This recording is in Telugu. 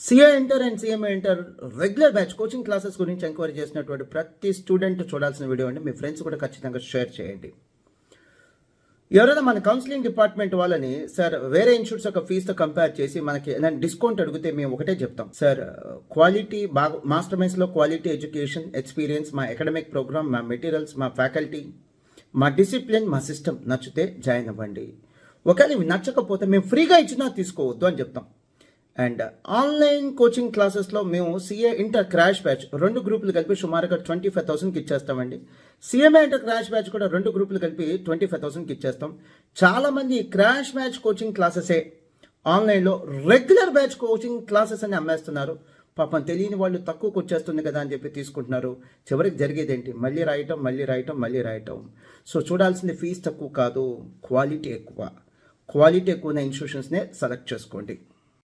CA inter and CMA inter regular batch coaching classes గురించి ఎంక్వైరీ చేసినటువంటి ప్రతి స్టూడెంట్ చూడాల్సిన వీడియో అండి. మీ ఫ్రెండ్స్ కూడా ఖచ్చితంగా షేర్ చేయండి. ఎవరైనా మన కౌన్సిలింగ్ డిపార్ట్మెంట్ వాళ్ళని సార్ వేరే ఇన్స్టిట్యూట్స్ యొక్క ఫీజుతో కంపేర్ చేసి మనకి డిస్కౌంట్ అడిగితే మేము ఒకటే చెప్తాం, సార్ క్వాలిటీ బాగా మాస్టర్ మైన్స్లో క్వాలిటీ ఎడ్యుకేషన్ ఎక్స్పీరియన్స్, మా అకాడమిక్ ప్రోగ్రామ్, మా మెటీరియల్స్, మా ఫ్యాకల్టీ, మా డిసిప్లిన్, మా సిస్టమ్ నచ్చితే జాయిన్ అవ్వండి. ఒకవేళ ఇవి నచ్చకపోతే మేము ఫ్రీగా ఇచ్చినా తీసుకోవద్దు అని చెప్తాం. అండ్ ఆన్లైన్ కోచింగ్ క్లాసెస్లో మేము సిఏ ఇంటర్ క్రాష్ బ్యాచ్ 2 గ్రూపులు కలిపి సుమారుగా 25,000కి ఇచ్చేస్తామండి. సిఎంఏ ఇంటర్ క్రాష్ బ్యాచ్ కూడా 2 గ్రూపులు కలిపి 25,000కి ఇచ్చేస్తాం. చాలామంది క్రాష్ బ్యాచ్ కోచింగ్ క్లాసెసే ఆన్లైన్లో రెగ్యులర్ బ్యాచ్ కోచింగ్ క్లాసెస్ అని అమ్మేస్తున్నారు. పాపం తెలియని వాళ్ళు తక్కువకు వచ్చేస్తుంది కదా అని చెప్పి తీసుకుంటున్నారు. చివరికి జరిగేది ఏంటి? మళ్ళీ రాయటం. సో చూడాల్సింది ఫీజు తక్కువ కాదు, క్వాలిటీ ఎక్కువ. క్వాలిటీ ఎక్కువ ఉన్న ఇన్స్టిట్యూషన్స్నే సెలెక్ట్ చేసుకోండి.